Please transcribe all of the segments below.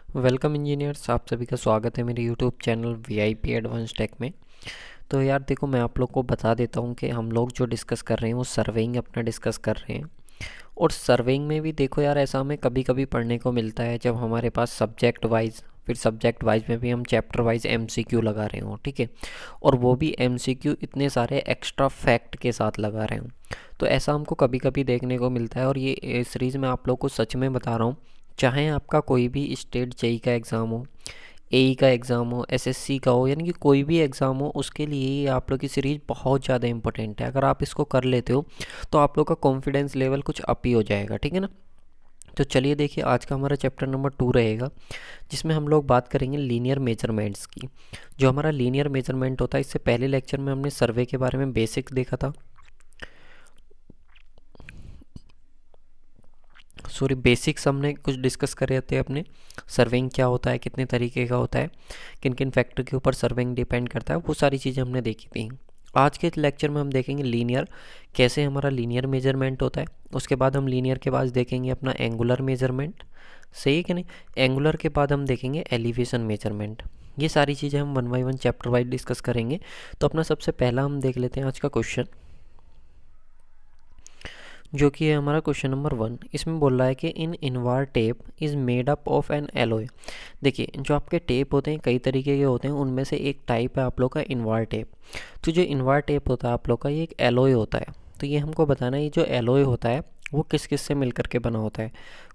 Welcome engineers, आप सभी का स्वागत है मेरे YouTube channel VIP advance tech में। तो यार देखो, मैं आप लोग को बता देता हूँ कि हम लोग जो डिस्कस कर रहे हैं वो सर्वेइंग अपना डिस्कस कर रहे हैं। और सर्वेइंग में भी देखो यार, ऐसा हमें कभी कभी पढ़ने को मिलता है जब हमारे पास सब्जेक्ट वाइज, फिर सब्जेक्ट वाइज में भी हम चैप्टर वाइज एमसीक्यू लगा रहे हों, ठीक है। और वो भी एमसीक्यू इतने सारे एक्स्ट्रा फैक्ट के साथ लगा रहे हों। तो ऐसा हमको कभी कभी देखने को मिलता है। और ये सीरीज़ में आप लोग को सच में बता रहा हूँ, चाहे आपका कोई भी स्टेट जेई का एग्ज़ाम हो, एई का एग्ज़ाम हो, एसएससी का हो, यानी कि कोई भी एग्ज़ाम हो, उसके लिए ये आप लोग की सीरीज़ बहुत ज़्यादा इंपॉर्टेंट है। अगर आप इसको कर लेते हो तो आप लोग का कॉन्फिडेंस लेवल कुछ अप ही हो जाएगा, ठीक है ना। तो चलिए देखिए, आज का हमारा चैप्टर नंबर 2 रहेगा, जिसमें हम लोग बात करेंगे लीनियर मेजरमेंट्स की। जो हमारा लीनियर मेजरमेंट होता है, इससे पहले लेक्चर में हमने सर्वे के बारे में बेसिक देखा था। सॉरी, बेसिक्स हमने कुछ डिस्कस कर रहे थे अपने। सर्वेइंग क्या होता है, कितने तरीके का होता है, किन किन फैक्टर के ऊपर सर्वेइंग डिपेंड करता है, वो सारी चीज़ें हमने देखी थी। आज के लेक्चर में हम देखेंगे लीनियर, कैसे हमारा लीनियर मेजरमेंट होता है। उसके बाद हम लीनियर के बाद देखेंगे अपना एंगुलर मेजरमेंट, सही है कि नहीं। एंगुलर के बाद हम देखेंगे एलिवेशन मेजरमेंट। ये सारी चीज़ें हम 1 बाय 1 चैप्टर वाइज डिस्कस करेंगे। तो अपना सबसे पहला हम देख लेते हैं आज का क्वेश्चन, जो कि है हमारा क्वेश्चन नंबर 1। इसमें बोल रहा है कि in invar tape is made up of an alloy. देखिए, जो आपके टेप होते हैं कई तरीके के होते हैं, उनमें से एक टाइप है आप लोग का इनवार टेप। तो जो इनवार टेप होता है आप लोग का, ये एक एलोय होता है। तो ये हमको बताना है, ये जो एलोय होता है वो किस किस से मिल करके बना होता है।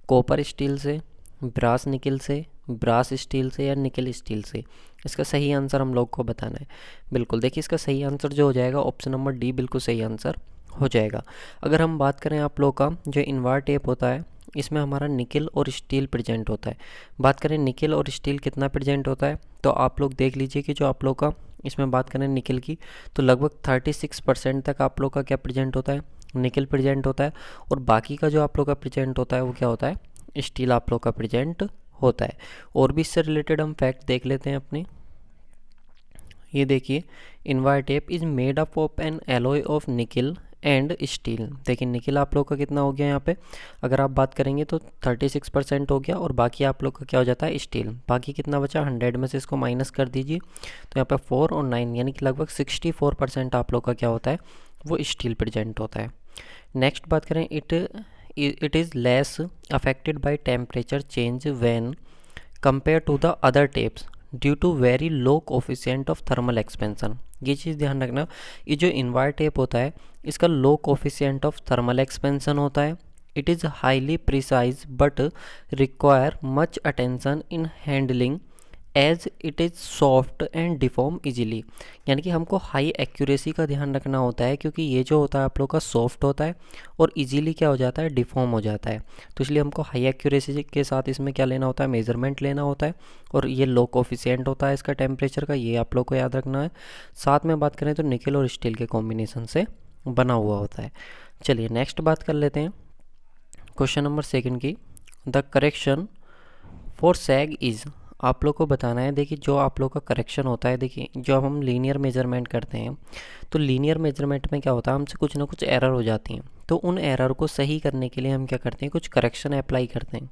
कॉपर स्टील से, ब्रास निकल से, ब्रास स्टील से, या निकल स्टील से। इसका सही आंसर हम लोग को बताना है। बिल्कुल, देखिए इसका सही आंसर जो हो जाएगा ऑप्शन नंबर डी बिल्कुल सही आंसर हो जाएगा। अगर हम बात करें आप लोग का जो इनवार टेप होता है, इसमें हमारा निकल और स्टील प्रेजेंट होता है। बात करें निकल और स्टील कितना प्रेजेंट होता है, तो आप लोग देख लीजिए कि जो आप लोग का इसमें बात करें निकल की, तो लगभग 36% तक आप लोग का क्या प्रेजेंट होता है, निकल प्रेजेंट होता है। और बाकी का जो आप लोग का प्रेजेंट होता है वो क्या होता है, स्टील आप लोग का प्रेजेंट होता है। और भी इससे रिलेटेड हम फैक्ट देख लेते हैं अपने। ये देखिए, Invar tape is made up of N alloy of निकल एंड स्टील। देखिए निकल आप लोग का कितना हो गया यहाँ पे, अगर आप बात करेंगे तो 36% हो गया, और बाकी आप लोग का क्या हो जाता है, स्टील। बाकी कितना बचा, 100 में से इसको माइनस कर दीजिए, तो यहाँ पे 4 और 9 यानी कि लगभग 64% आप लोग का क्या होता है, वो स्टील प्रेजेंट होता है। नेक्स्ट बात करें, it is less affected by temperature change when compare to the other tapes due to very low coefficient of thermal expansion. ये चीज़ ध्यान रखना, ये जो इनवार टेप होता है इसका low coefficient of thermal expansion होता है। It is highly precise but require much attention in handling as it is soft and deform easily. यानी कि हमको हाई एक्यूरेसी का ध्यान रखना होता है, क्योंकि ये जो होता है आप लोग का सॉफ्ट होता है और इजीली क्या हो जाता है, डिफॉर्म हो जाता है। तो इसलिए हमको हाई एक्यूरेसी के साथ इसमें क्या लेना होता है, मेजरमेंट लेना होता है। और ये लो कोफिशिएंट होता है इसका टेम्परेचर का, ये आप लोग को याद रखना है। साथ में बात करें तो निकल और स्टील के कॉम्बिनेशन से बना हुआ होता है। चलिए नेक्स्ट बात कर लेते हैं क्वेश्चन नंबर 2 की। The correction for sag is, आप लोग को बताना है। देखिए जो आप लोग का करेक्शन होता है, देखिए जो हम लीनियर मेजरमेंट करते हैं, तो लीनियर मेजरमेंट में क्या होता है, हमसे कुछ ना कुछ एरर हो जाती हैं। तो उन एरर को सही करने के लिए हम क्या करते हैं, कुछ करेक्शन अप्लाई करते हैं।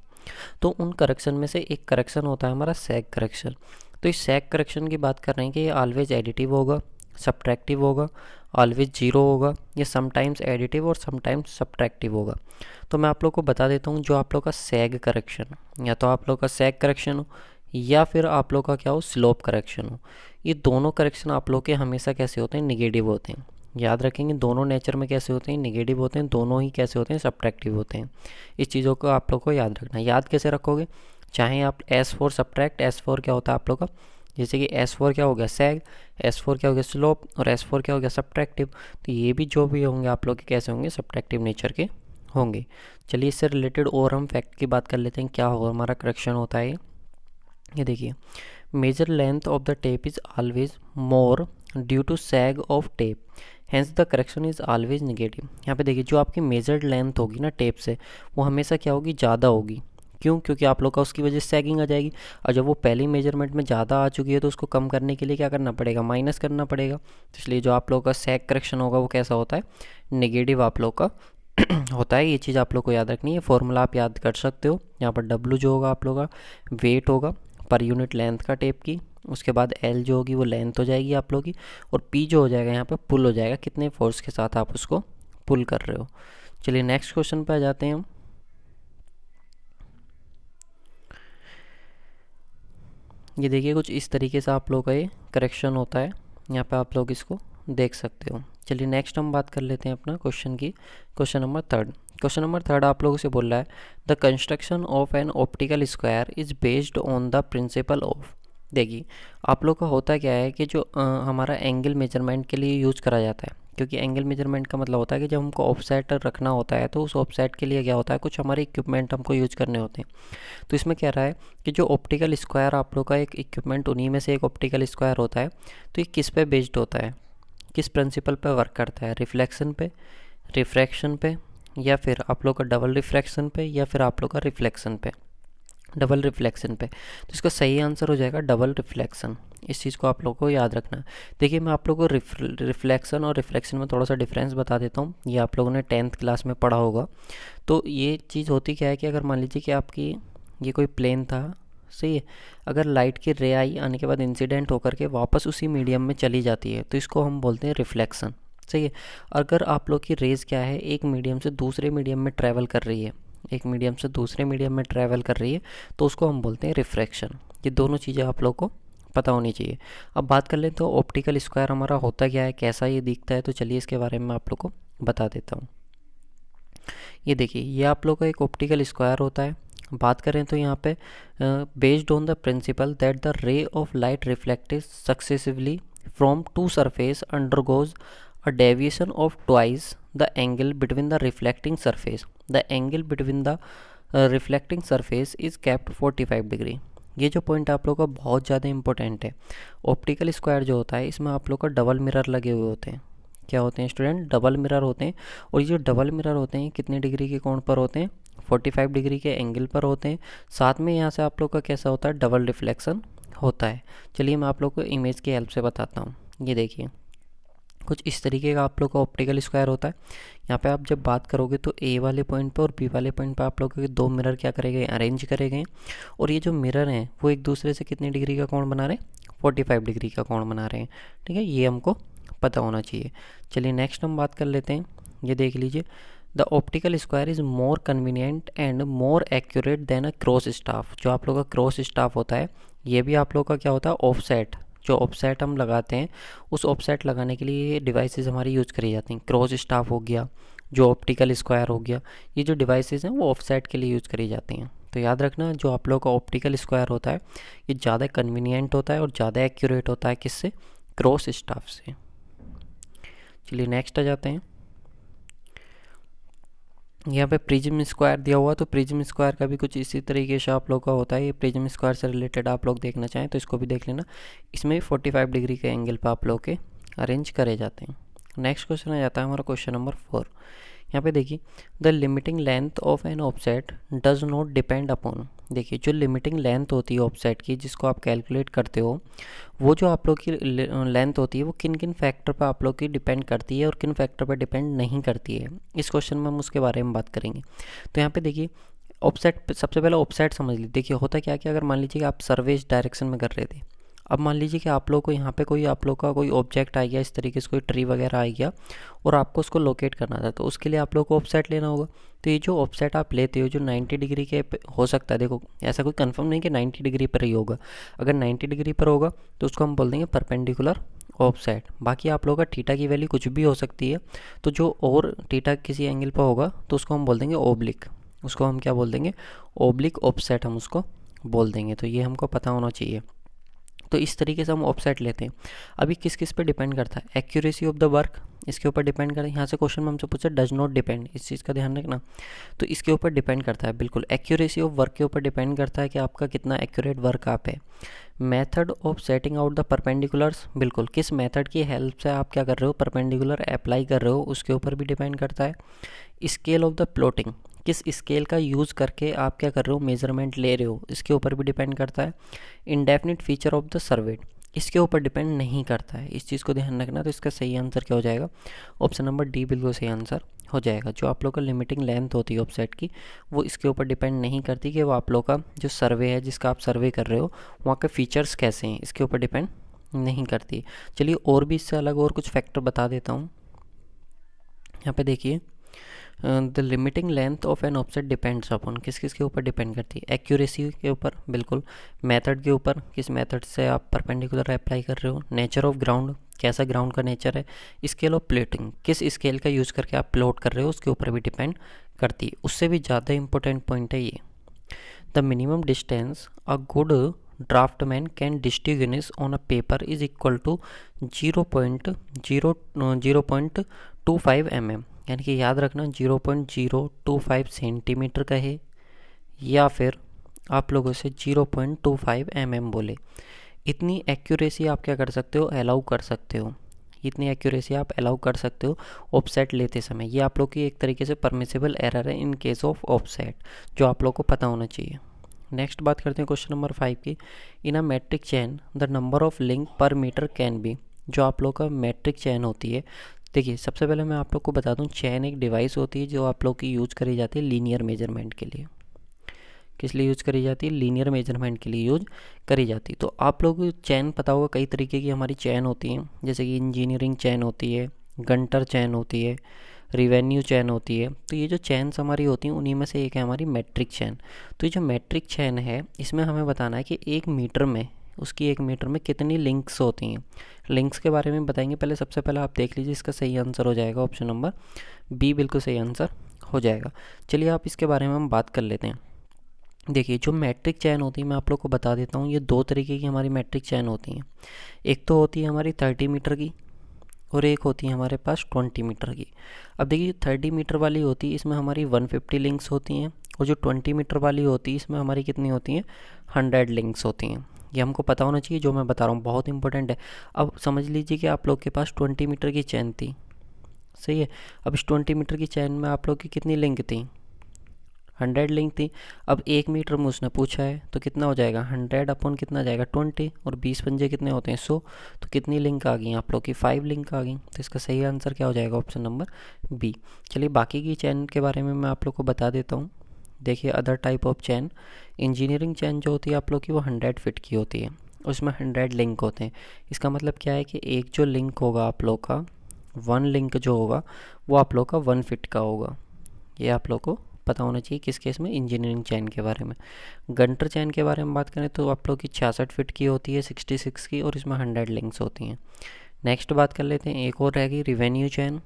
तो उन करेक्शन में से एक करेक्शन होता है हमारा सैग करेक्शन। तो इस सैग करेक्शन की बात कर रहे हैं कि ये ऑलवेज एडिटिव होगा, सब्ट्रैक्टिव होगा, ऑलवेज जीरो होगा, या समटाइम्स एडिटिव और समटाइम्स सब्ट्रैक्टिव होगा। तो मैं आप लोग को बता देता हूँ, जो आप लोग का सैग करेक्शन, या तो आप लोग का सैग करेक्शन हो या फिर आप लोग का क्या हो, स्लोप करेक्शन हो, ये दोनों करेक्शन आप लोग के हमेशा कैसे होते हैं, निगेटिव होते हैं। याद रखेंगे, दोनों नेचर में कैसे होते हैं, निगेटिव होते हैं। दोनों ही कैसे होते हैं, सब्ट्रैक्टिव होते हैं। इस चीज़ों को आप लोग को याद रखना है। याद कैसे रखोगे, चाहे आप S4 सब्ट्रैक्ट, S4 क्या होता है आप लोग का, जैसे कि S4 क्या हो गया, सैग, S4 क्या हो गया, स्लोप, और S4 क्या हो गया, सब्ट्रैक्टिव। तो ये भी जो भी होंगे आप लोग के कैसे होंगे, सब्ट्रैक्टिव नेचर के होंगे। चलिए इससे रिलेटेड और हम फैक्ट की बात कर लेते हैं, क्या होगा हमारा करेक्शन होता है। ये देखिए, measure length of the tape is always more due to sag of tape, hence the correction is always negative. यहाँ पे देखिए, जो आपकी मेजर्ड लेंथ होगी ना टेप से, वो हमेशा क्या होगी, ज़्यादा होगी। क्यों, क्योंकि आप लोग का उसकी वजह से सैगिंग आ जाएगी। और जब वो पहली मेजरमेंट में ज़्यादा आ चुकी है, तो उसको कम करने के लिए क्या करना पड़ेगा, माइनस करना पड़ेगा। तो इसलिए जो आप लोग का सैग करेक्शन होगा वो कैसा होता है, नेगेटिव आप लोग का होता है, ये चीज़ आप लोग को याद रखनी है। फॉर्मूला आप याद कर सकते हो। यहाँ पर W जो होगा आप लोगों का वेट होगा पर यूनिट लेंथ का टेप की, उसके बाद L जो होगी वो लेंथ हो जाएगी आप लोग की, और P जो हो जाएगा यहाँ पे पुल हो जाएगा, कितने फोर्स के साथ आप उसको पुल कर रहे हो। चलिए नेक्स्ट क्वेश्चन पे आ जाते हैं हम। ये देखिए कुछ इस तरीके से आप लोग का ये करेक्शन होता है, यहाँ पे आप लोग इसको देख सकते हो। चलिए नेक्स्ट हम बात कर लेते हैं अपना क्वेश्चन की। Question number third, question number third आप लोगों से बोल रहा है the construction of an optical square is based on the principle of. देखिए आप लोग का होता क्या है कि जो हमारा एंगल मेजरमेंट के लिए यूज़ करा जाता है, क्योंकि एंगल मेजरमेंट का मतलब होता है कि जब हमको ऑफसेट रखना होता है तो उस ऑफसेट के लिए क्या होता है, कुछ हमारे इक्विपमेंट हमको यूज करने होते हैं। तो इसमें कह रहा है कि जो ऑप्टिकल स्क्वायर आप लोग का एक इक्विपमेंट, उन्हीं में से एक ऑप्टिकल स्क्वायर होता है, तो ये किस पे बेस्ड होता है, किस प्रिंसिपल पे वर्क करता है, रिफ्लेक्शन पे, रिफ्रैक्शन पे, या फिर आप लोग का डबल रिफ्रैक्शन पे, या फिर आप लोग का रिफ्लेक्शन पे, डबल रिफ्लेक्शन पे। तो इसका सही आंसर हो जाएगा डबल रिफ्लेक्शन। इस चीज़ को आप लोगों को याद रखना है। देखिए मैं आप लोगों को रिफ्लेक्शन और रिफ्लेक्शन में थोड़ा सा डिफरेंस बता देता हूँ। ये आप लोगों ने 10th क्लास में पढ़ा होगा। तो ये चीज़ होती क्या है कि अगर मान लीजिए कि आपकी ये कोई प्लेन था, सही है, अगर लाइट की रे आई आने के बाद इंसिडेंट होकर के वापस उसी मीडियम में चली जाती है तो इसको हम बोलते हैं रिफ्लेक्शन, सही है। अगर आप लोग की रेज क्या है, एक मीडियम से दूसरे मीडियम में ट्रैवल कर रही है, एक मीडियम से दूसरे मीडियम में ट्रैवल कर रही है, तो उसको हम बोलते हैं रिफ्रैक्शन। ये दोनों चीज़ें आप लोग को पता होनी चाहिए। अब बात कर लें तो ऑप्टिकल स्क्वायर हमारा होता क्या है, कैसा ये दिखता है, तो चलिए इसके बारे में आप लोग को बता देता हूँ। ये देखिए ये आप लोग का एक ऑप्टिकल स्क्वायर होता है। बात करें तो यहाँ पे based on the principle that the ray of light reflected successively from two surface undergoes a deviation of twice the angle between the reflecting surface. The angle between the reflecting surface is kept 45 degree. ये जो point आप लोग का बहुत ज़्यादा important है। Optical square जो होता है इसमें आप लोग का डबल मिरर लगे हुए होते हैं। क्या होते हैं स्टूडेंट, डबल मिरर होते हैं। और ये जो डबल मिरर होते हैं कितने डिग्री के कोण पर होते हैं, 45 डिग्री के एंगल पर होते हैं। साथ में यहाँ से आप लोग का कैसा होता है, डबल रिफ्लेक्शन होता है। चलिए मैं आप लोग को इमेज की हेल्प से बताता हूँ। ये देखिए कुछ इस तरीके का आप लोग का ऑप्टिकल स्क्वायर होता है। यहाँ पे आप जब बात करोगे तो ए वाले पॉइंट पे और बी वाले पॉइंट पे आप लोग के दो मिरर क्या करे गए, अरेंज करे गए। और ये जो मिरर हैं वो एक दूसरे से कितने डिग्री का कोण बना रहे हैं, 45 डिग्री का कोण बना रहे हैं। ठीक है, ये हमको पता होना चाहिए। चलिए नेक्स्ट हम बात कर लेते हैं। ये देख लीजिए the optical square is more convenient and more accurate then a cross staff. जो आप लोग का क्रॉस स्टाफ होता है ये भी आप लोग का क्या होता है, ऑफसेट। जो ऑफसेट हम लगाते हैं उस ऑफसेट लगाने के लिए ये डिवाइसेस हमारी यूज़ करी जाती हैं। क्रॉस स्टाफ हो गया, जो ऑप्टिकल स्क्वायर हो गया, ये जो डिवाइसेस हैं वो ऑफसेट के लिए यूज़ करी जाती हैं। तो याद रखना जो आप लोग का ऑप्टिकल स्क्वायर होता है ये ज़्यादा कन्वीनियंट होता है और ज़्यादा एक्यूरेट होता है, किससे, क्रॉस स्टाफ से। चलिए नेक्स्ट आ जाते हैं। यहाँ पे प्रिज्म स्क्वायर दिया हुआ, तो प्रिज्म स्क्वायर का भी कुछ इसी तरीके से आप लोग का होता है। ये प्रिज्म स्क्वायर से रिलेटेड आप लोग देखना चाहें तो इसको भी देख लेना। इसमें 45 डिग्री के एंगल पर आप लोग के अरेंज करे जाते हैं। नेक्स्ट क्वेश्चन आ जाता है हमारा क्वेश्चन नंबर 4। यहाँ पे देखिए the limiting length of an offset does not depend upon. देखिए जो लिमिटिंग लेंथ होती है ऑफसेट की, जिसको आप कैलकुलेट करते हो, वो जो आप लोग की लेंथ होती है वो किन किन फैक्टर पर आप लोग की डिपेंड करती है और किन फैक्टर पर डिपेंड नहीं करती है। इस क्वेश्चन में हम उसके बारे में बात करेंगे। तो यहाँ पे देखिए ऑफसेट, सबसे पहले ऑफसेट समझ लीजिए। देखिए होता क्या कि अगर मान लीजिए कि आप सर्वे इस डायरेक्शन में कर रहे थे, अब मान लीजिए कि आप लोग को यहाँ पे कोई आप लोग का कोई ऑब्जेक्ट आ गया, इस तरीके से कोई ट्री वगैरह आ गया और आपको उसको लोकेट करना था, तो उसके लिए आप लोग को ऑफसेट लेना होगा। तो ये जो ऑफसेट आप लेते हो जो 90 डिग्री के हो सकता है, देखो ऐसा कोई कंफर्म नहीं कि 90 डिग्री पर ही होगा। अगर 90 डिग्री पर होगा तो उसको हम बोल देंगे परपेंडिकुलर ऑफसेट। बाकी आप लोगों का थीटा की वैल्यू कुछ भी हो सकती है, तो जो और थीटा किसी एंगल पर होगा तो उसको हम बोल देंगे ओब्लिक। उसको हम क्या बोल देंगे, ओब्लिक ऑफसेट हम उसको बोल देंगे। तो ये हमको पता होना चाहिए। तो इस तरीके से हम ऑफसेट लेते हैं। अभी किस किस पे डिपेंड करता है, एक्यूरेसी ऑफ द वर्क इसके ऊपर डिपेंड करता है। यहाँ से क्वेश्चन में हमसे पूछा डज नॉट डिपेंड, इस चीज़ का ध्यान रखना। तो इसके ऊपर डिपेंड करता है, बिल्कुल एक्यूरेसी ऑफ वर्क के ऊपर डिपेंड करता है कि आपका कितना एक्यूरेट वर्क आप है। Method of setting out the perpendiculars, बिल्कुल किस मेथड की हेल्प से आप क्या कर रहे हो, परपेंडिकुलर अप्लाई कर रहे हो, उसके ऊपर भी डिपेंड करता है। स्केल ऑफ द प्लॉटिंग, किस स्केल का यूज़ करके आप क्या कर रहे हो, मेजरमेंट ले रहे हो, इसके ऊपर भी डिपेंड करता है। इंडेफिनिट फीचर ऑफ द सर्वेट, इसके ऊपर डिपेंड नहीं करता है। इस चीज़ को ध्यान रखना। तो इसका सही आंसर क्या हो जाएगा? ऑप्शन नंबर डी बिल्कुल सही आंसर हो जाएगा। जो आप लोग का लिमिटिंग लेंथ होती है ऑफसेट की, वो इसके ऊपर डिपेंड नहीं करती कि वो आप लोग का जो सर्वे है, जिसका आप सर्वे कर रहे हो, वहाँ के फीचर्स कैसे हैं, इसके ऊपर डिपेंड नहीं करती। चलिए और भी इससे अलग और कुछ फैक्टर बता देता हूँ। यहाँ पे देखिए, the limiting length of an offset depends upon, किस किस के ऊपर डिपेंड करती है? एक्यूरेसी के ऊपर, बिल्कुल। मेथड के ऊपर, किस मेथड से आप परपेंडिकुलर अप्लाई कर रहे हो। नेचर ऑफ ग्राउंड, कैसा ग्राउंड का नेचर है। स्केल ऑफ प्लॉटिंग, किस स्केल का यूज़ करके आप प्लॉट कर रहे हो, उसके ऊपर भी डिपेंड करती है। उससे भी ज़्यादा इंपॉर्टेंट पॉइंट है ये, the minimum distance a good draughtsman can distinguish on a paper is equal to 0.25 mm, यानी कि याद रखना 0.025 सेंटीमीटर का है, या फिर आप लोगों से 0.25 mm बोले। इतनी एक्यूरेसी आप क्या कर सकते हो? अलाउ कर सकते हो। इतनी एक्यूरेसी आप अलाउ कर सकते हो ऑफसेट लेते समय। ये आप लोग की एक तरीके से परमिसिबल एरर है इन केस ऑफ ऑफसेट, जो आप लोग को पता होना चाहिए। नेक्स्ट बात करते हैं क्वेश्चन नंबर 5 की। In a metric chain the number of link per metre can be. जो आप लोग का मैट्रिक चैन होती है, देखिए सबसे पहले मैं आप लोग को बता दूं, चैन एक डिवाइस होती है जो आप लोग की यूज़ करी जाती है लीनियर मेजरमेंट के लिए। किस लिए यूज़ करी जाती है? लीनियर मेजरमेंट के लिए यूज करी जाती है। तो आप लोग चैन पता होगा, कई तरीके की हमारी चैन होती हैं, जैसे कि इंजीनियरिंग चैन होती है, गंटर चैन होती है, रिवेन्यू चैन होती है। तो ये जो चैन्स हमारी होती हैं, उन्हीं में से एक है हमारी मैट्रिक चैन। तो ये जो मैट्रिक चैन है, इसमें हमें बताना है कि एक मीटर में, उसकी एक मीटर में कितनी लिंक्स होती हैं। लिंक्स के बारे में बताएंगे। पहले सबसे पहले आप देख लीजिए, इसका सही आंसर हो जाएगा ऑप्शन नंबर बी, बिल्कुल सही आंसर हो जाएगा। चलिए आप इसके बारे में हम बात कर लेते हैं। देखिए जो मैट्रिक चैन होती है, मैं आप लोग को बता देता हूँ, ये दो तरीके की हमारी मैट्रिक चैन होती हैं। एक तो होती है हमारी 30 मीटर की, और एक होती है हमारे पास 20 मीटर की। अब देखिए 30 मीटर वाली होती है, इसमें हमारी 150 लिंक्स होती हैं, और जो 20 मीटर वाली होती है, इसमें हमारी कितनी होती हैं? 100 लिंक्स होती हैं। ये हमको पता होना चाहिए, जो मैं बता रहा हूँ बहुत इंपॉर्टेंट है। अब समझ लीजिए कि आप लोग के पास 20 मीटर की चैन थी, सही है। अब इस 20 मीटर की चैन में आप लोग की कितनी लिंक थी? 100 लिंक थी। अब 1 मीटर में उसने पूछा है, तो कितना हो जाएगा? 100 अपॉन कितना जाएगा? 20, और 20 पंजे कितने होते हैं? 100। तो कितनी लिंक आ गई आप लोग की? 5 लिंक आ गई। तो इसका सही आंसर क्या हो जाएगा? Option number B. चलिए बाकी की चैन के बारे में मैं आप लोग को बता देता हूँ। देखिए other type of chain, engineering chain जो होती है आप लोग की, वो 100 फिट की होती है, उसमें 100 लिंक होते हैं। इसका मतलब क्या है कि एक जो लिंक होगा आप लोग का, 1 लिंक जो होगा, वो आप लोग का 1 फिट का होगा। ये आप लोग को पता होना चाहिए किस केस में? इंजीनियरिंग चैन के बारे में। गंटर चैन के बारे में बात करें तो आप लोग की 66 फिट की होती है, 66 की, और इसमें 100 लिंक्स होती हैं। नेक्स्ट बात कर लेते हैं, एक और रहेगी रिवेन्यू चैन,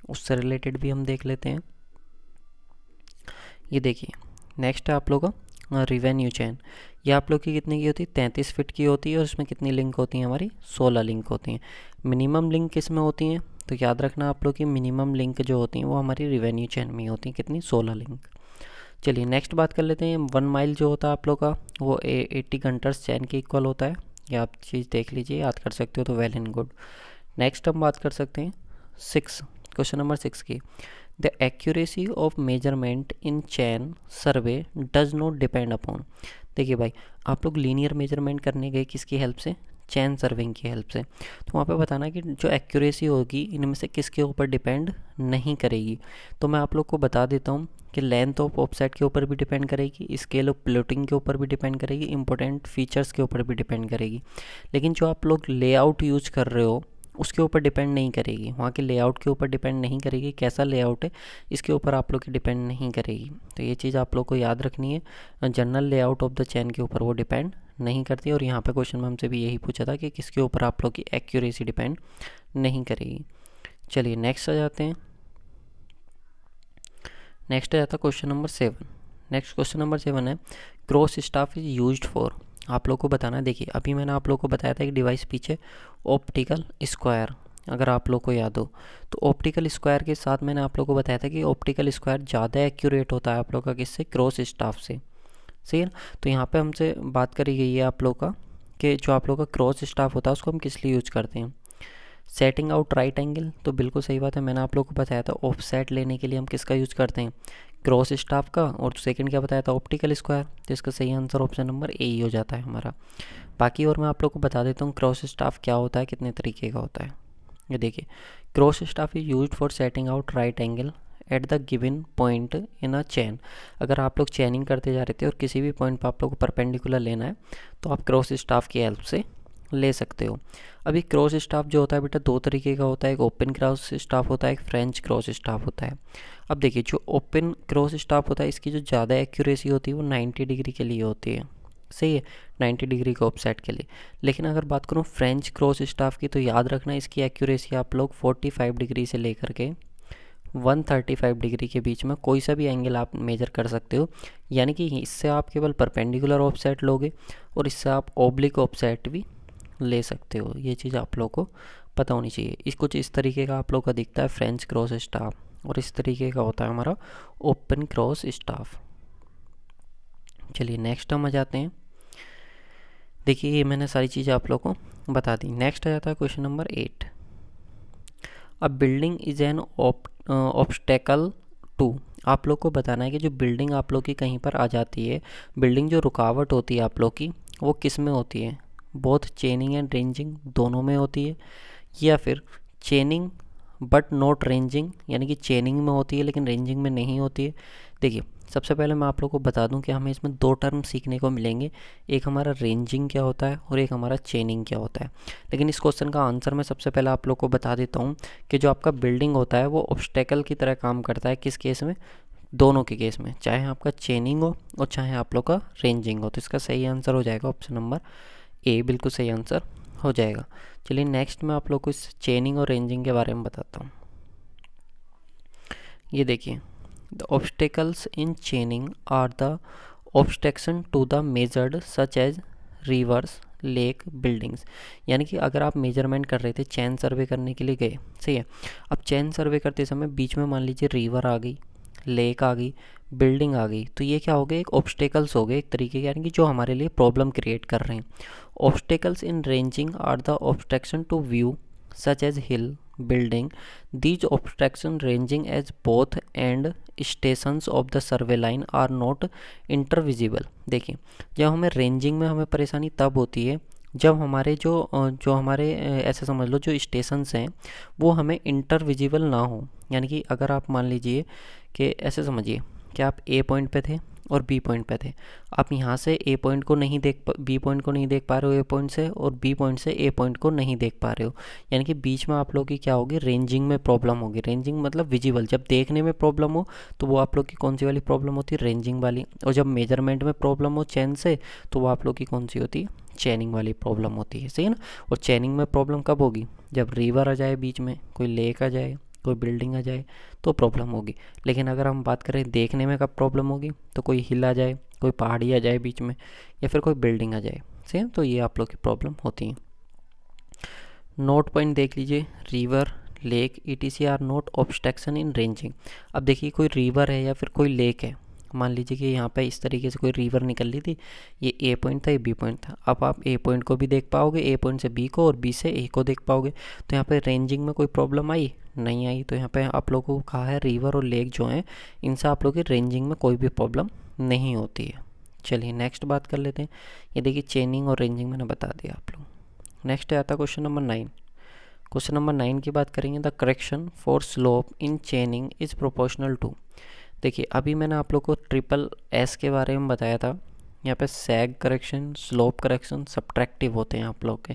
उससे रिलेटेड भी हम देख लेते हैं। ये देखिए नेक्स्ट है आप लोग का रिवेन्यू चैन। ये आप लोग की कितने की होती है? 33 फिट की होती है, और इसमें कितनी लिंक होती हैं? हमारी 16 लिंक होती हैं। मिनिमम लिंक किस में होती हैं? तो याद रखना आप लोग की मिनिमम लिंक जो होती हैं वो हमारी रिवेन्यू चैन में होती हैं। कितनी? 16 लिंक। चलिए नेक्स्ट बात कर लेते हैं। 1 माइल जो होता है आप लोग का, वो 80 घंटर्स चैन के इक्वल होता है। ये आप चीज़ देख लीजिए, याद कर सकते हो तो वेल एंड गुड। नेक्स्ट हम बात कर सकते हैं 6, क्वेश्चन नंबर 6 की। The accuracy of measurement in chain survey does not depend upon. देखिए भाई, आप लोग लीनियर मेजरमेंट करने गए किसकी हेल्प से? चैन सर्विंग की हेल्प से। तो वहाँ पे बताना कि जो एक्यूरेसी होगी इनमें से किसके ऊपर डिपेंड नहीं करेगी। तो मैं आप लोग को बता देता हूँ कि लेंथ ऑफ ऑफसेट के ऊपर भी डिपेंड करेगी, स्केल ऑफ प्लॉटिंग के ऊपर भी डिपेंड करेगी, इंपॉर्टेंट फीचर्स के ऊपर भी डिपेंड करेगी। लेकिन जो आप लोग लेआउट यूज कर रहे हो उसके ऊपर डिपेंड नहीं करेगी, वहाँ के लेआउट के ऊपर डिपेंड नहीं करेगी, कैसा लेआउट है इसके ऊपर आप लोग की डिपेंड नहीं करेगी। तो ये चीज़ आप लोग को याद रखनी है। General layout of the chain के ऊपर वो डिपेंड नहीं करती। और यहाँ पे क्वेश्चन में हमसे भी यही पूछा था कि किसके ऊपर आप लोग की एक्यूरेसी डिपेंड नहीं करेगी। चलिए नेक्स्ट आ जाते हैं। नेक्स्ट आ जाता है question number 7। Next question number 7 है, cross staff is used for. आप लोग को बताना है, देखिए अभी मैंने आप लोग को बताया था एक डिवाइस पीछे, ऑप्टिकल स्क्वायर, अगर आप लोग को याद हो तो ऑप्टिकल स्क्वायर के साथ मैंने आप लोग को बताया था कि ऑप्टिकल स्क्वायर ज़्यादा एक्यूरेट होता है आप लोग का किससे? क्रॉस स्टाफ से, सही है। तो यहाँ पे हमसे बात करी गई है आप लोग का कि जो आप लोग का क्रॉस स्टाफ होता है उसको हम किस लिए यूज करते हैं? सेटिंग आउट राइट एंगल, तो बिल्कुल सही बात है। मैंने आप लोग को बताया था ऑफसेट लेने के लिए हम किसका यूज़ करते हैं? क्रॉस स्टाफ का, और सेकंड क्या बताया था, ऑप्टिकल स्क्वायर। तो इसका सही आंसर ऑप्शन नंबर ए ही हो जाता है हमारा। बाकी और मैं आप लोग को बता देता हूँ क्रॉस स्टाफ क्या होता है, कितने तरीके का होता है। ये देखिए, cross staff is used for setting out right angle at the given point in a chain. अगर आप लोग चेनिंग करते जा रहे थे और किसी भी पॉइंट पर आप लोग को परपेंडिकुलर लेना है तो आप क्रॉस स्टाफ की हेल्प से ले सकते हो। अभी क्रॉस स्टाफ जो होता है बेटा दो तरीके का होता है, एक ओपन क्रॉस स्टाफ होता है, एक फ्रेंच क्रॉस स्टाफ होता है। अब देखिए, जो ओपन क्रॉस स्टाफ होता है इसकी जो ज़्यादा एक्यूरेसी होती है वो 90 डिग्री के लिए होती है, सही है, 90 डिग्री के ऑफसेट के लिए। लेकिन अगर बात करूँ फ्रेंच क्रॉस स्टाफ की तो याद रखना इसकी एक्यूरेसी आप लोग 45 डिग्री से लेकर के 135 डिग्री के बीच में कोई सा भी एंगल आप मेजर कर सकते हो। यानी कि इससे आप केवल परपेंडिकुलर ऑफसेट लोगे और इससे आप ऑब्लिक ऑफसेट भी ले सकते हो। ये चीज़ आप लोग को पता होनी चाहिए। इस कुछ इस तरीके का आप लोग का दिखता है फ्रेंच क्रॉस स्टाफ, और इस तरीके का होता है हमारा ओपन क्रॉस स्टाफ। चलिए नेक्स्ट हम आ जाते हैं। देखिए ये मैंने सारी चीज़ें आप लोग को बता दी। नेक्स्ट आ जाता है question number 8। A building is an obstacle to. आप लोग को बताना है कि जो बिल्डिंग आप लोग की कहीं पर आ जाती है, बिल्डिंग जो रुकावट होती है आप लोग की वो किस में होती है, बोथ चेनिंग एंड रेंजिंग दोनों में होती है, या फिर चेनिंग बट नॉट रेंजिंग, यानी कि चेनिंग में होती है लेकिन रेंजिंग में नहीं होती है। देखिए सबसे पहले मैं आप लोग को बता दूं कि हमें इसमें दो टर्म सीखने को मिलेंगे, एक हमारा रेंजिंग क्या होता है और एक हमारा चेनिंग क्या होता है। लेकिन इस क्वेश्चन का आंसर मैं सबसे पहले आप लोग को बता देता हूं कि जो आपका बिल्डिंग होता है वो ऑब्स्टेकल की तरह काम करता है। किस केस में, दोनों के केस में, चाहे आपका चेनिंग हो और चाहे आप लोग का रेंजिंग हो। तो इसका सही आंसर हो जाएगा ऑप्शन नंबर ए, बिल्कुल सही आंसर हो जाएगा। चलिए नेक्स्ट मैं आप लोग को इस चेनिंग और रेंजिंग के बारे में बताता हूँ। ये देखिए, the obstacles in chaining are the obstruction to the measured such as rivers, lake, buildings. यानी कि अगर आप मेजरमेंट कर रहे थे, चेन सर्वे करने के लिए गए, सही है, अब चेन सर्वे करते समय बीच में मान लीजिए रिवर आ गई, लेक आ गई, बिल्डिंग आ गई, तो ये क्या हो गए, एक ऑब्स्टेकल्स हो गए एक तरीके के, यानी कि जो हमारे लिए प्रॉब्लम क्रिएट कर रहे हैं। Obstacles in ranging are the obstruction to view such as hill, building. These obstruction ranging as both end stations of the survey line are not intervisible. देखिए, जब हमें रेंजिंग में हमें परेशानी तब होती है जब हमारे जो हमारे ऐसे समझ लो जो स्टेशंस हैं वो हमें इंटरविजिबल ना हो। यानी कि अगर आप मान लीजिए कि ऐसे समझिए कि आप ए पॉइंट पे थे और बी पॉइंट पे थे, आप यहाँ से ए पॉइंट को नहीं बी पॉइंट को नहीं देख पा रहे हो ए पॉइंट से, और बी पॉइंट से ए पॉइंट को नहीं देख पा रहे हो। यानी कि बीच में आप लोग की क्या होगी, रेंजिंग में प्रॉब्लम होगी। रेंजिंग मतलब विजिबल, जब देखने में प्रॉब्लम हो तो वो आप लोग की कौन सी वाली प्रॉब्लम होती है, रेंजिंग वाली। और जब मेजरमेंट में प्रॉब्लम हो चेन से तो वो आप लोग की कौन सी होती है, चेनिंग वाली प्रॉब्लम होती है, सही है ना। और चेनिंग में प्रॉब्लम कब होगी, जब रिवर आ जाए बीच में, कोई लेक आ जाए, कोई बिल्डिंग आ जाए तो प्रॉब्लम होगी। लेकिन अगर हम बात करें देखने में कब प्रॉब्लम होगी, तो कोई हिल आ जाए, कोई पहाड़ी आ जाए बीच में, या फिर कोई बिल्डिंग आ जाए, सही है, तो ये आप लोग की प्रॉब्लम होती है। नोट पॉइंट देख लीजिए, river, lake, ETC are not obstruction in ranging. अब देखिए कोई रिवर है या फिर कोई लेक है, मान लीजिए कि यहाँ पे इस तरीके से कोई रिवर निकल रही थी, ये ए पॉइंट था, ये बी पॉइंट था। अब आप ए पॉइंट को भी देख पाओगे, ए पॉइंट से बी को, और बी से ए को देख पाओगे। तो यहाँ पे रेंजिंग में कोई प्रॉब्लम आई नहीं आई। तो यहाँ पे आप लोगों को कहा है रिवर और लेक जो हैं इनसे आप लोगों की रेंजिंग में कोई भी प्रॉब्लम नहीं होती है। चलिए नेक्स्ट बात कर लेते हैं। ये देखिए चेनिंग और रेंजिंग मैंने बता दिया आप लोग। नेक्स्ट आता है क्वेश्चन नंबर 9। क्वेश्चन नंबर 9 की बात करेंगे, the correction for slope in chaining is proportional to. देखिए अभी मैंने आप लोग को ट्रिपल एस के बारे में बताया था। यहाँ पे सैग करेक्शन, स्लोप करेक्शन सब्ट्रैक्टिव होते हैं आप लोग के,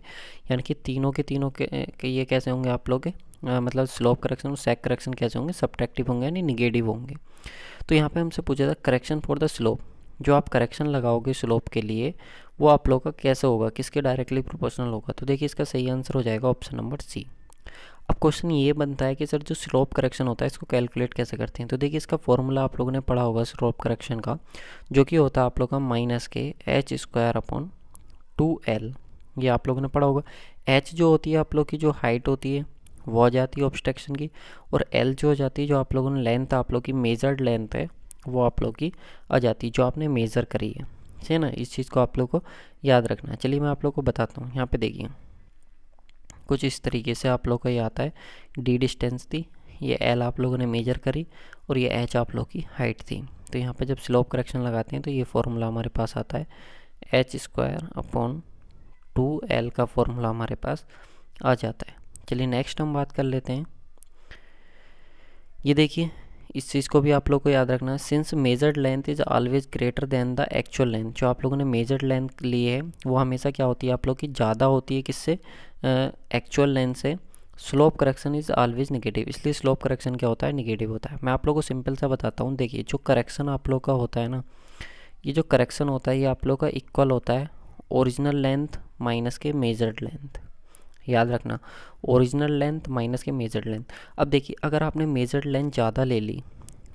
यानी कि तीनों के ये कैसे होंगे आप लोग के, मतलब स्लोप करेक्शन और सैग करेक्शन कैसे होंगे, सब्ट्रैक्टिव होंगे यानी निगेटिव होंगे। तो यहाँ पे हमसे पूछा था करेक्शन फॉर द स्लोप, जो आप करेक्शन लगाओगे स्लोप के लिए वो आप लोग का कैसे होगा, किसके डायरेक्टली प्रोपोर्शनल होगा। तो देखिए इसका सही आंसर हो जाएगा ऑप्शन नंबर सी। अब क्वेश्चन ये बनता है कि सर जो स्लोप करेक्शन होता है इसको कैलकुलेट कैसे करते हैं। तो देखिए इसका फॉर्मूला आप लोगों ने पढ़ा होगा स्लोप करेक्शन का, जो कि होता है आप लोग का -k h² / 2l। ये आप लोगों ने पढ़ा होगा। h जो होती है आप लोग की जो हाइट होती है वो आ जाती है ऑब्स्ट्रक्शन की, और l जो हो जाती है जो आप लोगों ने लेंथ, आप लोग की मेजर्ड लेंथ है वो आप लोग की आ जाती है, जो आपने मेज़र करी है, ठीक है ना। इस चीज़ को आप लोग को याद रखना है। चलिए मैं आप लोग को बताता हूँ। यहाँ पे देखिए कुछ इस तरीके से आप लोग को ये आता है, डी डिस्टेंस थी, ये एल आप लोगों ने मेजर करी, और ये h आप लोग की हाइट थी। तो यहाँ पे जब स्लोप करेक्शन लगाते हैं तो ये फॉर्मूला हमारे पास आता है h²/2l का फॉर्मूला हमारे पास आ जाता है। चलिए नेक्स्ट हम बात कर लेते हैं। ये देखिए, इस चीज़ को भी आप लोग को याद रखना है, since measured length is always greater than the actual length. जो आप लोगों ने मेजर्ड लेंथ ली है वो हमेशा क्या होती है आप लोग की, ज़्यादा होती है किससे, एक्चुअल लेंथ से। Slope correction is always negative, इसलिए स्लोप करेक्शन क्या होता है, नेगेटिव होता है। मैं आप लोग को सिंपल सा बताता हूँ। देखिए जो करेक्शन आप लोग का होता है ना, ये जो करेक्शन होता है ये आप लोग का इक्वल होता है ओरिजिनल लेंथ माइनस के मेजर्ड लेंथ। याद रखना, ओरिजिनल लेंथ माइनस के मेजर्ड लेंथ। अब देखिए अगर आपने मेजर्ड लेंथ ज़्यादा ले ली,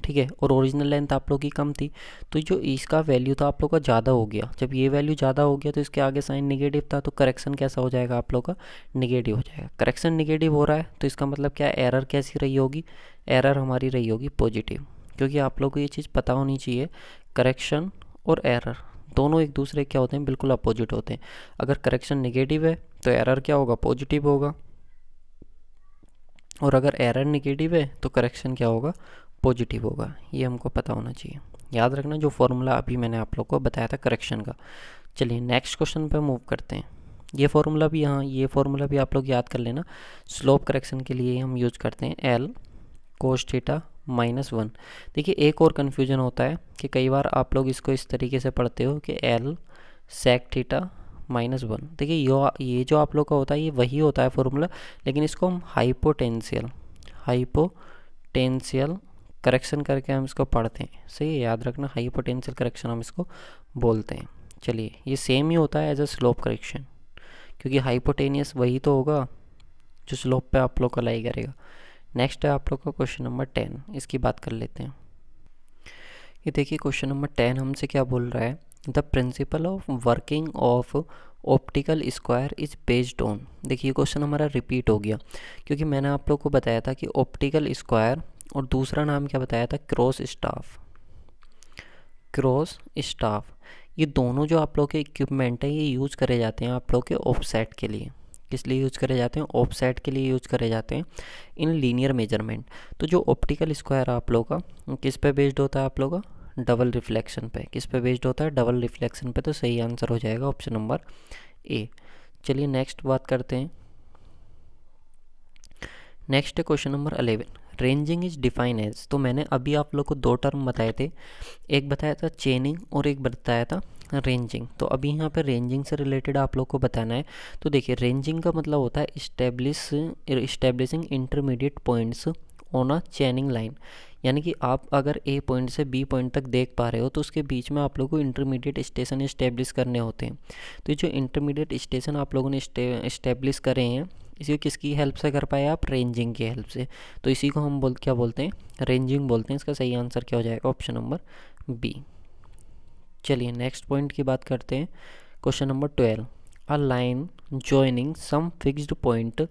ठीक है, और ओरिजिनल लेंथ आप लोग की कम थी, तो जो इसका वैल्यू था आप लोग का ज़्यादा हो गया। जब ये वैल्यू ज़्यादा हो गया तो इसके आगे साइन नेगेटिव था, तो करेक्शन कैसा हो जाएगा आप लोग का, नेगेटिव हो जाएगा। करेक्शन नेगेटिव हो रहा है तो इसका मतलब क्या है, एरर कैसी रही होगी, एरर हमारी रही होगी पॉजिटिव। क्योंकि आप लोग को ये चीज़ पता होनी चाहिए, करेक्शन और एरर दोनों एक दूसरे क्या होते हैं, बिल्कुल अपोजिट होते हैं। अगर करेक्शन नेगेटिव है तो एरर क्या होगा, पॉजिटिव होगा, और अगर एरर नेगेटिव है तो करेक्शन क्या होगा, पॉजिटिव होगा। ये हमको पता होना चाहिए। याद रखना जो फॉर्मूला अभी मैंने आप लोग को बताया था करेक्शन का। चलिए नेक्स्ट क्वेश्चन पे मूव करते हैं। ये फॉर्मूला भी, हाँ ये फॉर्मूला भी आप लोग याद कर लेना। स्लोप करेक्शन के लिए हम यूज करते हैं L cos थीटा -1। देखिए एक और कन्फ्यूजन होता है कि कई बार आप लोग इसको इस तरीके से पढ़ते हो कि L sec थीटा -1। देखिए ये जो आप लोग का होता है ये वही होता है फॉर्मूला, लेकिन इसको हम हाइपोटेंशियल करेक्शन करके हम इसको पढ़ते हैं। सही है, याद रखना, हाइपोटेंशियल करेक्शन हम इसको बोलते हैं। चलिए ये सेम ही होता है एज अ स्लोप करेक्शन, क्योंकि हाइपोटेनियस वही तो होगा जो स्लोप पे आप लोग का लाई करेगा। नेक्स्ट है आप लोग का क्वेश्चन नंबर 10, इसकी बात कर लेते हैं। ये देखिए क्वेश्चन नंबर 10 हमसे क्या बोल रहा है, the principle of working of optical square is based on. देखिए क्वेश्चन हमारा रिपीट हो गया, क्योंकि मैंने आप लोग को बताया था कि ऑप्टिकल स्क्वायर और दूसरा नाम क्या बताया था, क्रॉस स्टाफ। ये दोनों जो आप लोग के इक्विपमेंट है ये यूज़ करे जाते हैं आप लोग के ऑफसेट के लिए। किस लिए यूज़ करे जाते हैं, ऑफसेट के लिए यूज़ करे जाते हैं इन लीनियर मेजरमेंट। तो जो ऑप्टिकल स्क्वायर आप लोग का किस पे बेस्ड होता है, आप लोग का डबल रिफ्लेक्शन पे। किस पे बेस्ड होता है, डबल रिफ्लेक्शन पे। तो सही आंसर हो जाएगा ऑप्शन नंबर ए। चलिए नेक्स्ट बात करते हैं। नेक्स्ट है question number 11, ranging is define as. तो मैंने अभी आप लोग को दो टर्म बताए थे, एक बताया था चेनिंग और एक बताया था रेंजिंग। तो अभी यहाँ पे रेंजिंग से रिलेटेड आप लोग को बताना है। तो देखिए रेंजिंग का मतलब होता है establishing intermediate points on a चेनिंग line. यानी कि आप अगर ए पॉइंट से बी पॉइंट तक देख पा रहे हो तो उसके बीच में आप लोगों को इंटरमीडिएट स्टेशन इस्टेब्लिश करने होते हैं। तो ये जो इंटरमीडिएट स्टेशन आप लोगों ने इस्टेब्लिश करे हैं, इसी को किसकी हेल्प से कर पाए आप, रेंजिंग की हेल्प से। तो इसी को हम क्या बोलते हैं, रेंजिंग बोलते हैं। इसका सही आंसर क्या हो जाएगा, ऑप्शन नंबर बी। चलिए नेक्स्ट पॉइंट की बात करते हैं। Question number 12, a line joining some fixed point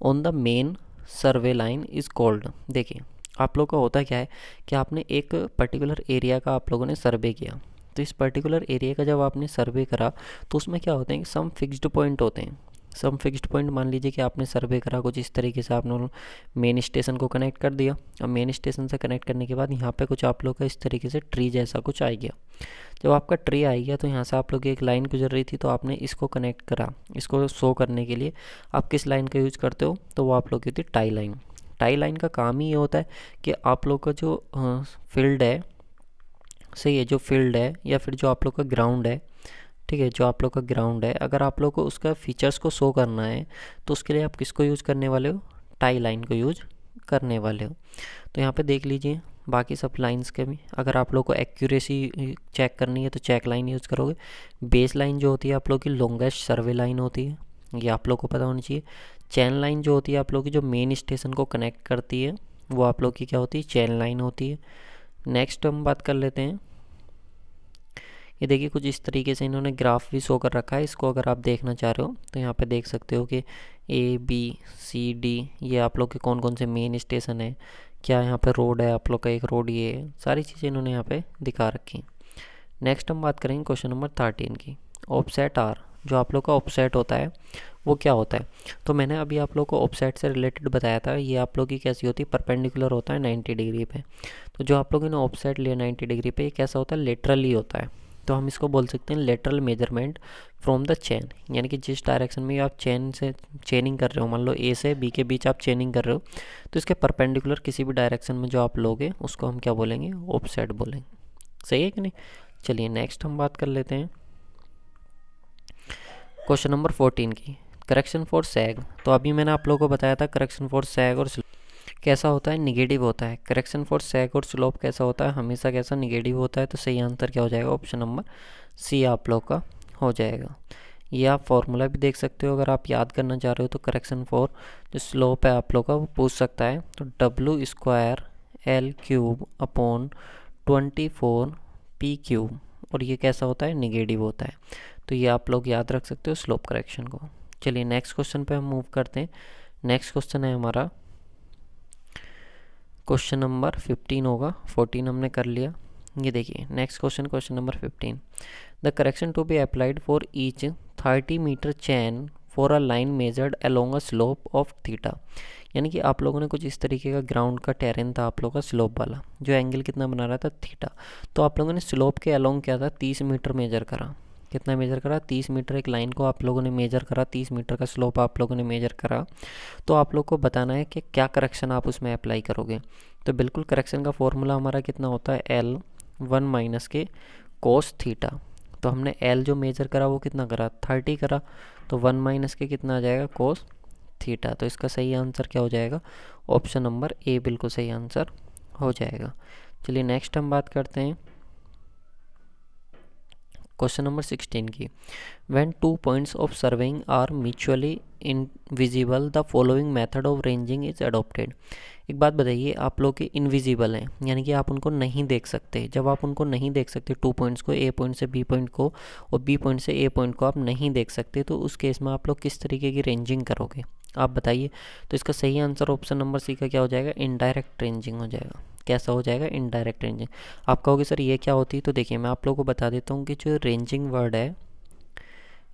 on the main survey line is called. देखिए आप लोग का होता क्या है कि आपने एक पर्टिकुलर एरिया का आप लोगों ने सर्वे किया। तो इस पर्टिकुलर एरिया का जब आपने सर्वे करा तो उसमें क्या होते हैं, सम फिक्स्ड पॉइंट होते हैं। सम फिक्स्ड पॉइंट मान लीजिए कि आपने सर्वे करा कुछ इस तरीके से, आपने मेन स्टेशन को कनेक्ट कर दिया। और मेन स्टेशन से कनेक्ट करने के बाद यहाँ पे कुछ आप लोग का इस तरीके से ट्री जैसा कुछ आ गया। जब आपका ट्री आ गया तो यहाँ से आप लोग की एक लाइन गुजर रही थी, तो आपने इसको कनेक्ट करा। इसको शो करने के लिए आप किस लाइन का यूज़ करते हो, तो वो आप लोग की होती है टाई लाइन। टाई लाइन का काम ही ये होता है कि आप लोग का जो फील्ड है, सही है, जो फील्ड है या फिर जो आप लोग का ग्राउंड है, ठीक है, जो आप लोग का ग्राउंड है, अगर आप लोग को उसका फीचर्स को शो करना है तो उसके लिए आप किसको यूज़ करने वाले हो, टाई लाइन को यूज़ करने वाले हो। तो यहाँ पे देख लीजिए बाकी सब लाइंस के भी, अगर आप लोग को एक्यूरेसी चेक करनी है तो चेक लाइन यूज़ करोगे। बेस लाइन जो होती है आप लोग की लॉन्गेस्ट सर्वे लाइन होती है, ये आप लोग को पता होनी चाहिए। चैन लाइन जो होती है आप लोग की जो मेन स्टेशन को कनेक्ट करती है, वो आप लोग की क्या होती है, चैन लाइन होती है। नेक्स्ट हम बात कर लेते हैं। ये देखिए कुछ इस तरीके से इन्होंने ग्राफ भी शो कर रखा है। इसको अगर आप देखना चाह रहे हो तो यहाँ पे देख सकते हो कि A B C D ये आप लोग के कौन कौन से मेन स्टेशन है, क्या यहाँ पे रोड है आप लोग का, एक रोड ये है, सारी चीज़ें इन्होंने यहाँ पे दिखा रखी। नेक्स्ट हम बात करेंगे क्वेश्चन नंबर 13 की। ऑफसेट आर जो आप लोग का ऑफसेट होता है वो क्या होता है। तो मैंने अभी आप लोग को ऑफसेट से रिलेटेड बताया था, ये आप लोग की कैसी होती है, परपेंडिकुलर होता है 90 डिग्री पे। तो जो आप लोगों ने ऑफसेट लिया 90 डिग्री पे, ये कैसा होता है, लेटरली होता है। तो हम इसको बोल सकते हैं lateral measurement from the chain, यानी कि जिस डायरेक्शन में आप चेन से चेनिंग कर रहे हो, मान लो ए से बी के बीच आप चेनिंग कर रहे हो, तो इसके परपेंडिकुलर किसी भी डायरेक्शन में जो आप लोगे उसको हम क्या बोलेंगे, ऑफसेट बोलेंगे। सही है कि नहीं। चलिए नेक्स्ट हम बात कर लेते हैं क्वेश्चन नंबर 14 की, करेक्शन फॉर सैग। तो अभी मैंने आप लोगों को बताया था करेक्शन फॉर सैग और कैसा होता है, निगेटिव होता है। करेक्शन फॉर सैग और स्लोप कैसा होता है, हमेशा कैसा, निगेटिव होता है। तो सही आंसर क्या हो जाएगा, ऑप्शन नंबर सी आप लोग का हो जाएगा। ये आप फॉर्मूला भी देख सकते हो अगर आप याद करना चाह रहे हो तो। करेक्शन फॉर जो स्लोप है आप लोग का वो पूछ सकता है, तो W square L cube upon 24 P cube, और ये कैसा होता है, निगेटिव होता है। तो ये आप लोग याद रख सकते हो स्लोप करेक्शन को। चलिए नेक्स्ट क्वेश्चन पे हम मूव करते हैं। नेक्स्ट क्वेश्चन है हमारा क्वेश्चन नंबर 15 होगा, 14 हमने कर लिया। ये देखिए next question, question number 15, the correction to be applied for each 30 metre chain for a line measured along a slope of theta. यानी कि आप लोगों ने कुछ इस तरीके का ग्राउंड का टेरेन था आप लोगों का स्लोप वाला, जो एंगल कितना बना रहा था, थीटा। तो आप लोगों ने स्लोप के अलोंग क्या था, 30 मीटर मेजर करा। कितना मेजर करा, 30 मीटर एक लाइन को आप लोगों ने मेजर करा, 30 मीटर का स्लोप आप लोगों ने मेजर करा। तो आप लोग को बताना है कि क्या करेक्शन आप उसमें अप्लाई करोगे। तो बिल्कुल करेक्शन का फॉर्मूला हमारा कितना होता है, एल 1 माइनस के कोस थीटा। तो हमने एल जो मेजर करा वो कितना करा, 30 करा, तो 1 माइनस के कितना आ जाएगा, कोस थीटा। तो इसका सही आंसर क्या हो जाएगा, ऑप्शन नंबर ए बिल्कुल सही आंसर हो जाएगा। चलिए नेक्स्ट हम बात करते हैं क्वेश्चन नंबर 16 की, when 2 points of surveying are mutually invisible the following method of ranging is adopted. एक बात बताइए, आप लोग के इनविजिबल हैं, यानी कि आप उनको नहीं देख सकते। जब आप उनको नहीं देख सकते 2 पॉइंट्स को, ए पॉइंट से बी पॉइंट को और बी पॉइंट से ए पॉइंट को आप नहीं देख सकते, तो उस केस में आप लोग किस तरीके की रेंजिंग करोगे, आप बताइए। तो इसका सही आंसर ऑप्शन नंबर सी का क्या हो जाएगा, इनडायरेक्ट रेंजिंग हो जाएगा। कैसा हो जाएगा, इनडायरेक्ट रेंजिंग। आप कहोगे सर ये क्या होती है, तो देखिए मैं आप लोगों को बता देता हूँ कि जो रेंजिंग वर्ड है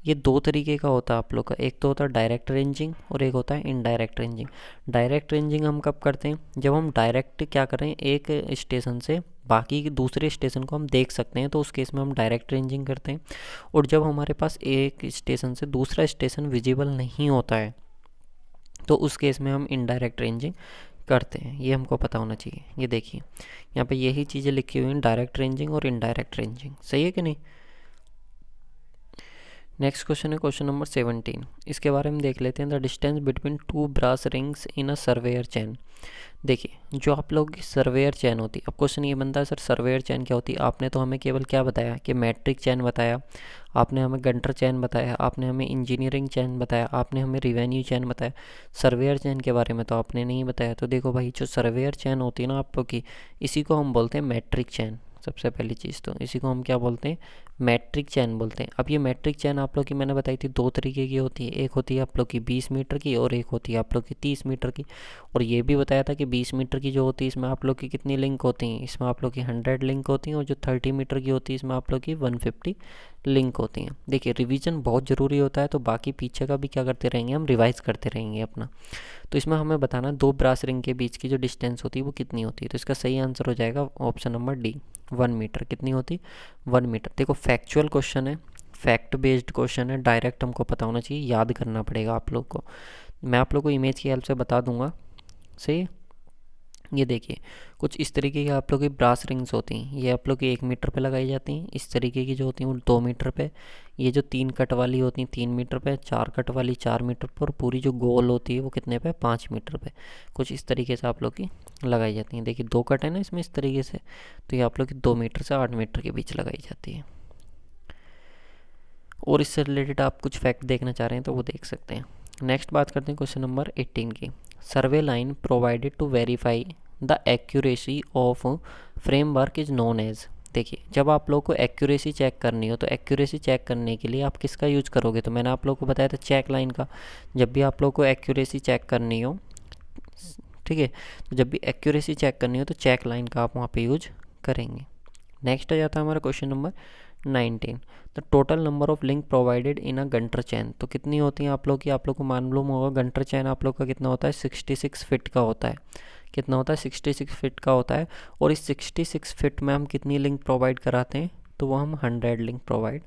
ये 2 तरीके का होता है आप लोग का। एक तो होता है डायरेक्ट रेंजिंग और एक होता है इनडायरेक्ट रेंजिंग। डायरेक्ट रेंजिंग हम कब करते हैं, जब हम डायरेक्ट क्या करें, एक स्टेशन से बाकी दूसरे स्टेशन को हम देख सकते हैं, तो उस केस में हम डायरेक्ट रेंजिंग करते हैं। और जब हमारे पास एक स्टेशन से दूसरा स्टेशन विजिबल नहीं होता है, तो उस केस में हम इनडायरेक्ट रेंजिंग करते हैं। ये हमको पता होना चाहिए। ये देखिए यहाँ पे यही चीज़ें लिखी हुई हैं, डायरेक्ट रेंजिंग और इनडायरेक्ट रेंजिंग। सही है कि नहीं। नेक्स्ट क्वेश्चन है क्वेश्चन नंबर 17, इसके बारे में देख लेते हैं, the distance between 2 brass rings in a surveyor chain. देखिए जो आप लोग की सर्वेयर चैन होती है, अब क्वेश्चन ये बनता है सर सर्वेयर चैन क्या होती है। आपने तो हमें केवल क्या बताया कि मैट्रिक चैन बताया, आपने हमें गंटर चैन बताया, आपने हमें इंजीनियरिंग चैन बताया, आपने हमें रिवेन्यू चैन बताया। सर्वेयर चैन के बारे में तो आपने नहीं बताया। तो देखो भाई, जो सर्वेयर चैन होती है ना आप लोग की, इसी को हम बोलते हैं मैट्रिक चैन। सबसे पहली चीज़ तो इसी को हम क्या बोलते हैं, मैट्रिक चैन बोलते हैं। अब ये मैट्रिक चैन आप लोग की मैंने बताई थी 2 तरीके की होती है, एक होती है आप लोग की 20 मीटर की और एक होती है आप लोग की 30 मीटर की। और ये भी बताया था कि 20 मीटर की जो होती है इसमें आप लोग की कितनी लिंक होती हैं, इसमें आप लोग की 100 लिंक होती हैं, और जो 30 मीटर की होती है इसमें आप लोग की 150 लिंक होती हैं। देखिए रिवीजन बहुत ज़रूरी होता है, तो बाकी पीछे का भी क्या करते रहेंगे, हम रिवाइज करते रहेंगे अपना। तो इसमें हमें बताना 2 ब्रास रिंग के बीच की जो डिस्टेंस होती है वो कितनी होती है। तो इसका सही आंसर हो जाएगा ऑप्शन नंबर डी, 1 मीटर। कितनी होती, 1 मीटर। देखो फैक्चुअल क्वेश्चन है, फैक्ट बेस्ड क्वेश्चन है, डायरेक्ट हमको पता होना चाहिए, याद करना पड़ेगा आप लोग को। मैं आप लोग को इमेज की हेल्प से बता दूंगा। सही है। ये देखिए कुछ इस तरीके की आप लोग की ब्रास रिंग्स होती हैं, ये आप लोग की 1 मीटर पे लगाई जाती हैं। इस तरीके की जो होती हैं वो 2 मीटर पे। ये जो 3 कट वाली होती हैं 3 मीटर पे, 4 कट वाली 4 मीटर पर, और पूरी जो गोल होती है वो कितने पे, 5 मीटर पे। कुछ इस तरीके से आप लोग की लगाई जाती हैं। देखिए 2 कट है ना इसमें इस तरीके से, तो ये आप लोग की 2 मीटर से 8 मीटर के बीच लगाई जाती है। और इससे रिलेटेड आप कुछ फैक्ट देखना चाह रहे हैं तो वो देख सकते हैं। नेक्स्ट बात करते हैं क्वेश्चन नंबर 18 की, survey line provided to verify the accuracy of framework is known as. देखिए जब आप लोग को एक्यूरेसी चेक करनी हो, तो एक्यूरेसी चेक करने के लिए आप किसका यूज करोगे, तो मैंने आप लोग को बताया था चेक लाइन का। जब भी आप लोग को एक्यूरेसी चेक करनी हो, ठीक है, तो जब भी एक्यूरेसी चेक करनी हो तो चेक लाइन का आप वहाँ पे यूज करेंगे। नेक्स्ट आ जाता है हमारा question number 19। The total number of link provided in a Gunter chain, तो कितनी होती है आप लोग की, आप लोग को मालूम होगा गंटर चैन आप लोग का कितना होता है, 66 फिट का होता है। कितना होता है, 66 फिट का होता है। और इस 66 फिट में हम कितनी लिंक प्रोवाइड कराते हैं, तो वो हम 100 लिंक प्रोवाइड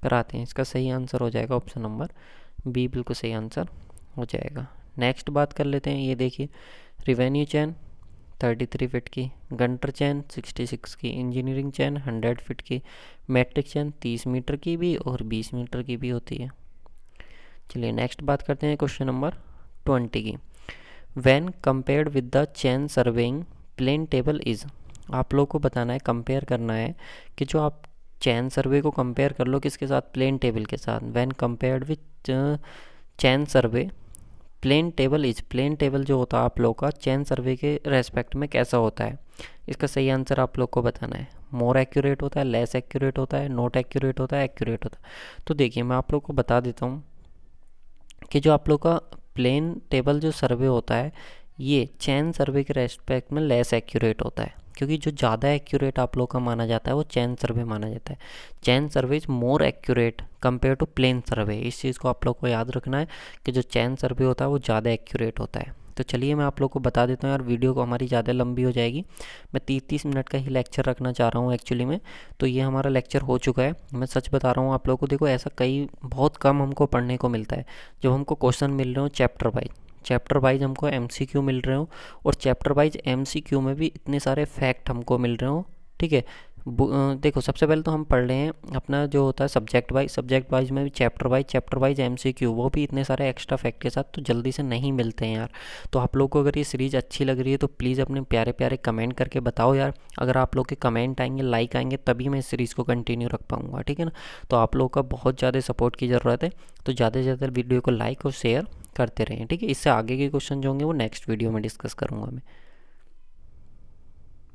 कराते हैं। इसका सही आंसर हो जाएगा ऑप्शन नंबर बी, बिल्कुल सही आंसर हो जाएगा। नेक्स्ट बात कर लेते हैं, ये देखिए रिवेन्यू चैन 33 फिट की, गंटर चैन 66 की, इंजीनियरिंग चैन 100 फिट की, मैट्रिक चैन 30 मीटर की भी और 20 मीटर की भी होती है। चलिए नेक्स्ट बात करते हैं क्वेश्चन नंबर 20 की। When compared with the chain surveying plane table is, आप लोग को बताना है, कंपेयर करना है कि जो आप चैन सर्वे को कंपेयर कर लो किसके साथ, प्लेन टेबल के साथ। When compared with chain survey plane table is, plane table जो होता है आप लोग का चैन सर्वे के रेस्पेक्ट में कैसा होता है, इसका सही आंसर आप लोग को बताना है। मोर एक्यूरेट होता है, लेस एक्यूरेट होता है, नॉट एक्यूरेट होता है, एक्यूरेट होता है। तो देखिए मैं आप लोग को बता देता हूँ कि जो आप लोग का प्लेन टेबल जो सर्वे होता है ये चैन सर्वे के रेस्पेक्ट में लेस एक्यूरेट होता है, क्योंकि जो ज़्यादा एक्यूरेट आप लोग का माना जाता है वो चैन सर्वे माना जाता है। Chain survey is more accurate compare to plane survey. इस चीज़ को आप लोग को याद रखना है कि जो चैन सर्वे होता है वो ज़्यादा एक्यूरेट होता है। तो चलिए मैं आप लोग को बता देता हूँ यार, वीडियो को हमारी ज़्यादा लंबी हो जाएगी। मैं 30-30 मिनट का ही लेक्चर रखना चाह रहा हूँ एक्चुअली में। तो ये हमारा लेक्चर हो चुका है, मैं सच बता रहा हूँ आप लोगों को। देखो ऐसा बहुत कम हमको पढ़ने को मिलता है, जब हमको क्वेश्चन मिल रहे हो चैप्टर वाइज हमको एमसीक्यू मिल रहे हो, और चैप्टर वाइज एमसीक्यू में भी इतने सारे फैक्ट हमको मिल रहे हो। ठीक है, देखो सबसे पहले तो हम पढ़ रहे हैं अपना जो होता है सब्जेक्ट वाइज में भी चैप्टर वाइज एमसीक्यू, वो भी इतने सारे एक्स्ट्रा फैक्ट के साथ तो जल्दी से नहीं मिलते हैं यार। तो आप लोग को अगर ये सीरीज़ अच्छी लग रही है तो प्लीज़ अपने प्यारे प्यारे कमेंट करके बताओ यार। अगर आप लोग के कमेंट आएंगे, लाइक आएंगे, तभी मैं इस सीरीज़ को कंटिन्यू रख पाऊँगा, ठीक है ना। तो आप लोग का बहुत ज़्यादा सपोर्ट की ज़रूरत है, तो ज़्यादा से ज़्यादा वीडियो को लाइक और शेयर करते रहें, ठीक है। इससे आगे के क्वेश्चन जो होंगे वो नेक्स्ट वीडियो में डिस्कस करूँगा मैं।